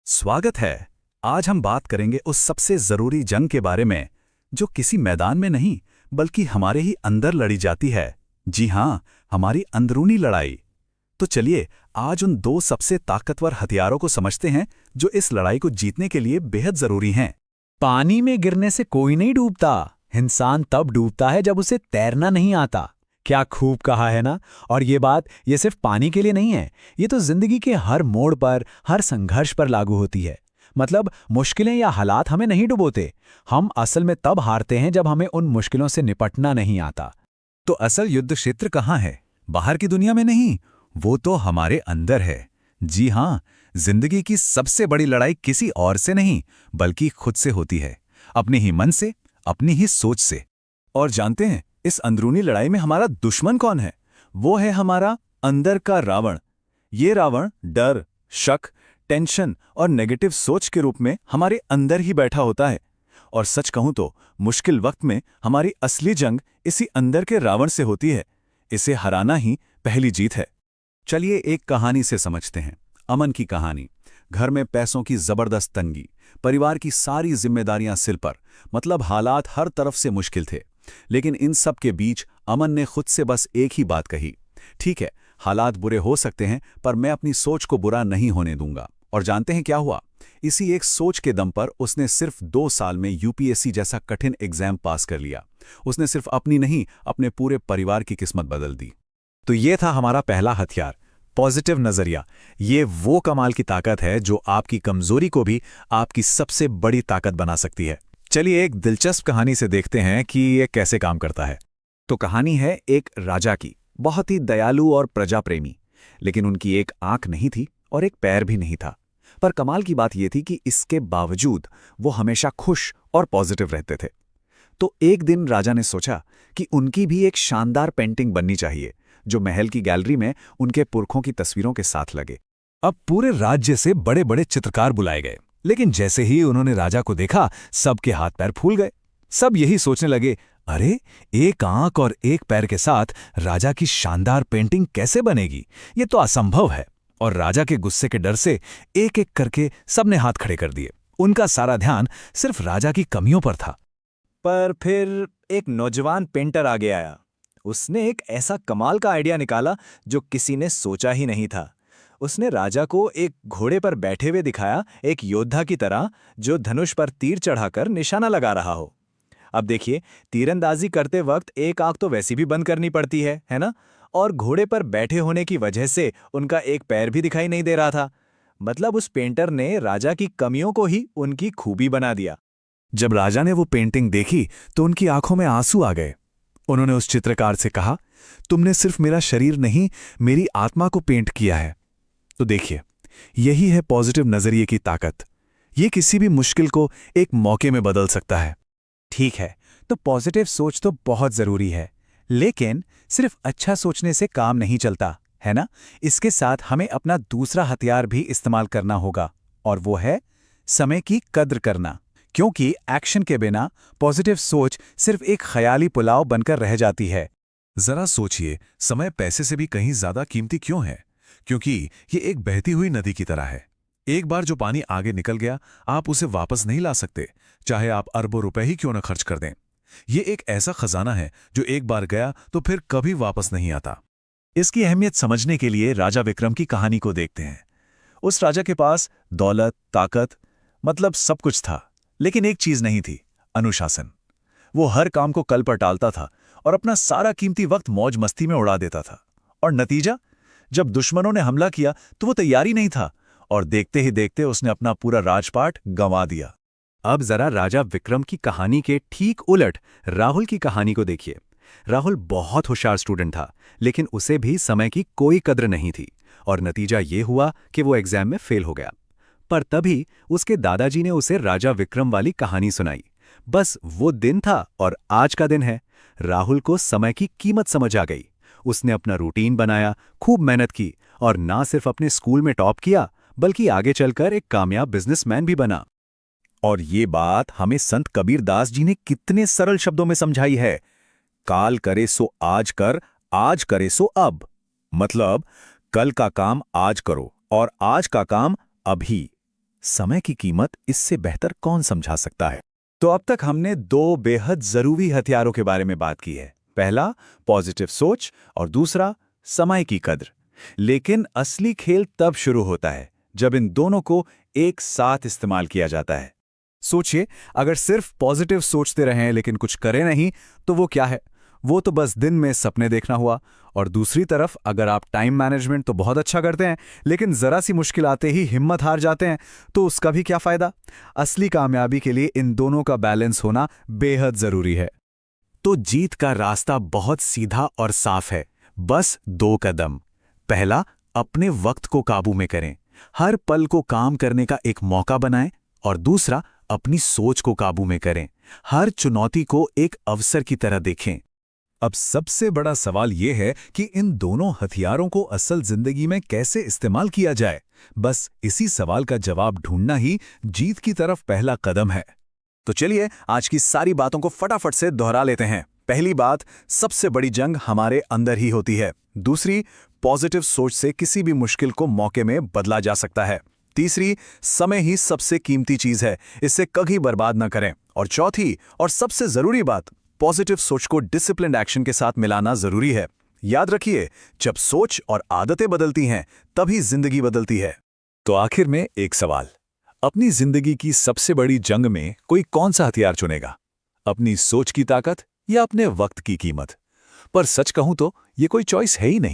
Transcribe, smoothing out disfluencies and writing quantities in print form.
स्वागत है। आज हम बात करेंगे उस सबसे जरूरी जंग के बारे में जो किसी मैदान में नहीं बल्कि हमारे ही अंदर लड़ी जाती है। जी हाँ, हमारी अंदरूनी लड़ाई। तो चलिए आज उन दो सबसे ताकतवर हथियारों को समझते हैं जो इस लड़ाई को जीतने के लिए बेहद जरूरी हैं। पानी में गिरने से कोई नहीं डूबता। इंसान तब डूबता है जब उसे तैरना नहीं आता। क्या खूब कहा है ना। और ये सिर्फ पानी के लिए नहीं है, ये तो जिंदगी के हर मोड़ पर, हर संघर्ष पर लागू होती है। मतलब मुश्किलें या हालात हमें नहीं डुबोते। हम असल में तब हारते हैं जब हमें उन मुश्किलों से निपटना नहीं आता। तो असल युद्ध क्षेत्र कहाँ है? बाहर की दुनिया में नहीं, वो तो हमारे अंदर है। जी हाँ, जिंदगी की सबसे बड़ी लड़ाई किसी और से नहीं बल्कि खुद से होती है, अपने ही मन से, अपनी ही सोच से। और जानते हैं इस अंदरूनी लड़ाई में हमारा दुश्मन कौन है? वो है हमारा अंदर का रावण। ये रावण डर, शक, टेंशन और नेगेटिव सोच के रूप में हमारे अंदर ही बैठा होता है। और सच कहूं तो मुश्किल वक्त में हमारी असली जंग इसी अंदर के रावण से होती है। इसे हराना ही पहली जीत है। चलिए एक कहानी से समझते हैं। अमन की कहानी। घर में पैसों की जबरदस्त तंगी, परिवार की सारी जिम्मेदारियां सिर पर, मतलब हालात हर तरफ से मुश्किल थे। लेकिन इन सब के बीच अमन ने खुद से बस एक ही बात कही, ठीक है, हालात बुरे हो सकते हैं पर मैं अपनी सोच को बुरा नहीं होने दूंगा। और जानते हैं क्या हुआ? इसी एक सोच के दम पर उसने सिर्फ 2 साल में यूपीएससी जैसा कठिन एग्जाम पास कर लिया। उसने सिर्फ अपनी नहीं, अपने पूरे परिवार की किस्मत बदल दी। तो ये था हमारा पहला हथियार, पॉजिटिव नजरिया। ये वो कमाल की ताकत है जो आपकी कमजोरी को भी आपकी सबसे बड़ी ताकत बना सकती है। चलिए एक दिलचस्प कहानी से देखते हैं कि ये कैसे काम करता है। तो कहानी है एक राजा की, बहुत ही दयालु और प्रजा प्रेमी। लेकिन उनकी एक आंख नहीं थी और एक पैर भी नहीं था। पर कमाल की बात यह थी कि इसके बावजूद वो हमेशा खुश और पॉजिटिव रहते थे। तो एक दिन राजा ने सोचा कि उनकी भी एक शानदार पेंटिंग बननी चाहिए जो महल की गैलरी में उनके पुरखों की तस्वीरों के साथ लगे। अब पूरे राज्य से बड़े बड़े चित्रकार बुलाए गए, लेकिन जैसे ही उन्होंने राजा को देखा सबके हाथ पैर फूल गए। सब यही सोचने लगे, अरे एक आंख और एक पैर के साथ राजा की शानदार पेंटिंग कैसे बनेगी? ये तो असंभव है। और राजा के गुस्से के डर से एक एक करके सबने हाथ खड़े कर दिए। उनका सारा ध्यान सिर्फ राजा की कमियों पर था। पर फिर एक नौजवान पेंटर आगे आया। उसने एक ऐसा कमाल का आइडिया निकाला जो किसी ने सोचा ही नहीं था। उसने राजा को एक घोड़े पर बैठे हुए दिखाया, एक योद्धा की तरह जो धनुष पर तीर चढ़ाकर निशाना लगा रहा हो। अब देखिए, तीरंदाजी करते वक्त एक आंख तो वैसी भी बंद करनी पड़ती है ना? और घोड़े पर बैठे होने की वजह से उनका एक पैर भी दिखाई नहीं दे रहा था। मतलब उस पेंटर ने राजा की कमियों को ही उनकी खूबी बना दिया। जब राजा ने वो पेंटिंग देखी तो उनकी आंखों में आंसू आ गए। उन्होंने उस चित्रकार से कहा, तुमने सिर्फ मेरा शरीर नहीं, मेरी आत्मा को पेंट किया है। तो देखिए, यही है पॉजिटिव नजरिए की ताकत। ये किसी भी मुश्किल को एक मौके में बदल सकता है। ठीक है, तो पॉजिटिव सोच तो बहुत जरूरी है, लेकिन सिर्फ अच्छा सोचने से काम नहीं चलता, है ना? इसके साथ हमें अपना दूसरा हथियार भी इस्तेमाल करना होगा, और वो है समय की कद्र करना। क्योंकि एक्शन के बिना पॉजिटिव सोच सिर्फ एक ख्याली पुलाव बनकर रह जाती है। जरा सोचिए, समय पैसे से भी कहीं ज्यादा कीमती क्यों है? क्योंकि ये एक बहती हुई नदी की तरह है। एक बार जो पानी आगे निकल गया, आप उसे वापस नहीं ला सकते, चाहे आप अरबों रुपए ही क्यों न खर्च कर दें। ये एक ऐसा खजाना है जो एक बार गया तो फिर कभी वापस नहीं आता। इसकी अहमियत समझने के लिए राजा विक्रम की कहानी को देखते हैं। उस राजा के पास दौलत, ताकत, मतलब सब कुछ था, लेकिन एक चीज नहीं थी, अनुशासन। वो हर काम को कल पर टालता था और अपना सारा कीमती वक्त मौज मस्ती में उड़ा देता था। और नतीजा, जब दुश्मनों ने हमला किया तो वो तैयारी नहीं था, और देखते ही देखते उसने अपना पूरा राजपाट गंवा दिया। अब जरा राजा विक्रम की कहानी के ठीक उलट राहुल की कहानी को देखिए। राहुल बहुत होशियार स्टूडेंट था, लेकिन उसे भी समय की कोई कद्र नहीं थी, और नतीजा ये हुआ कि वो एग्जाम में फेल हो गया। पर तभी उसके दादाजी ने उसे राजा विक्रम वाली कहानी सुनाई। बस वो दिन था और आज का दिन है। राहुल को समय की कीमत समझ आ गई। उसने अपना रूटीन बनाया, खूब मेहनत की, और ना सिर्फ अपने स्कूल में टॉप किया बल्कि आगे चलकर एक कामयाब बिजनेसमैन भी बना। और ये बात हमें संत कबीरदास जी ने कितने सरल शब्दों में समझाई है। काल करे सो आज कर, आज करे सो अब। मतलब कल का काम आज करो और आज का काम अभी। समय की कीमत इससे बेहतर कौन समझा सकता है? तो अब तक हमने दो बेहद जरूरी हथियारों के बारे में बात की है। पहला पॉजिटिव सोच और दूसरा समय की कद्र। लेकिन असली खेल तब शुरू होता है जब इन दोनों को एक साथ इस्तेमाल किया जाता है। सोचिए, अगर सिर्फ पॉजिटिव सोचते रहें लेकिन कुछ करें नहीं, तो वो क्या है? वो तो बस दिन में सपने देखना हुआ। और दूसरी तरफ अगर आप टाइम मैनेजमेंट तो बहुत अच्छा करते हैं, लेकिन जरा सी मुश्किल आते ही हिम्मत हार जाते हैं, तो उसका भी क्या फायदा? असली कामयाबी के लिए इन दोनों का बैलेंस होना बेहद जरूरी है। तो जीत का रास्ता बहुत सीधा और साफ है। बस 2 कदम। पहला, अपने वक्त को काबू में करें, हर पल को काम करने का एक मौका बनाएं। और दूसरा, अपनी सोच को काबू में करें, हर चुनौती को एक अवसर की तरह देखें। अब सबसे बड़ा सवाल यह है कि इन दोनों हथियारों को असल जिंदगी में कैसे इस्तेमाल किया जाए। बस इसी सवाल का जवाब ढूंढना ही जीत की तरफ पहला कदम है। तो चलिए आज की सारी बातों को फटाफट से दोहरा लेते हैं। पहली बात, सबसे बड़ी जंग हमारे अंदर ही होती है। दूसरी, पॉजिटिव सोच से किसी भी मुश्किल को मौके में बदला जा सकता है। तीसरी, समय ही सबसे कीमती चीज है, इसे कभी बर्बाद न करें। और चौथी और सबसे जरूरी बात, पॉजिटिव सोच को डिसिप्लिन्ड एक्शन के साथ मिलाना जरूरी है। याद रखिए, जब सोच और आदतें बदलती हैं, तभी जिंदगी बदलती है। तो आखिर में एक सवाल, अपनी जिंदगी की सबसे बड़ी जंग में कोई कौन सा हथियार चुनेगा? अपनी सोच की ताकत या अपने वक्त की कीमत? पर सच कहूं तो ये कोई चॉइस है ही नहीं।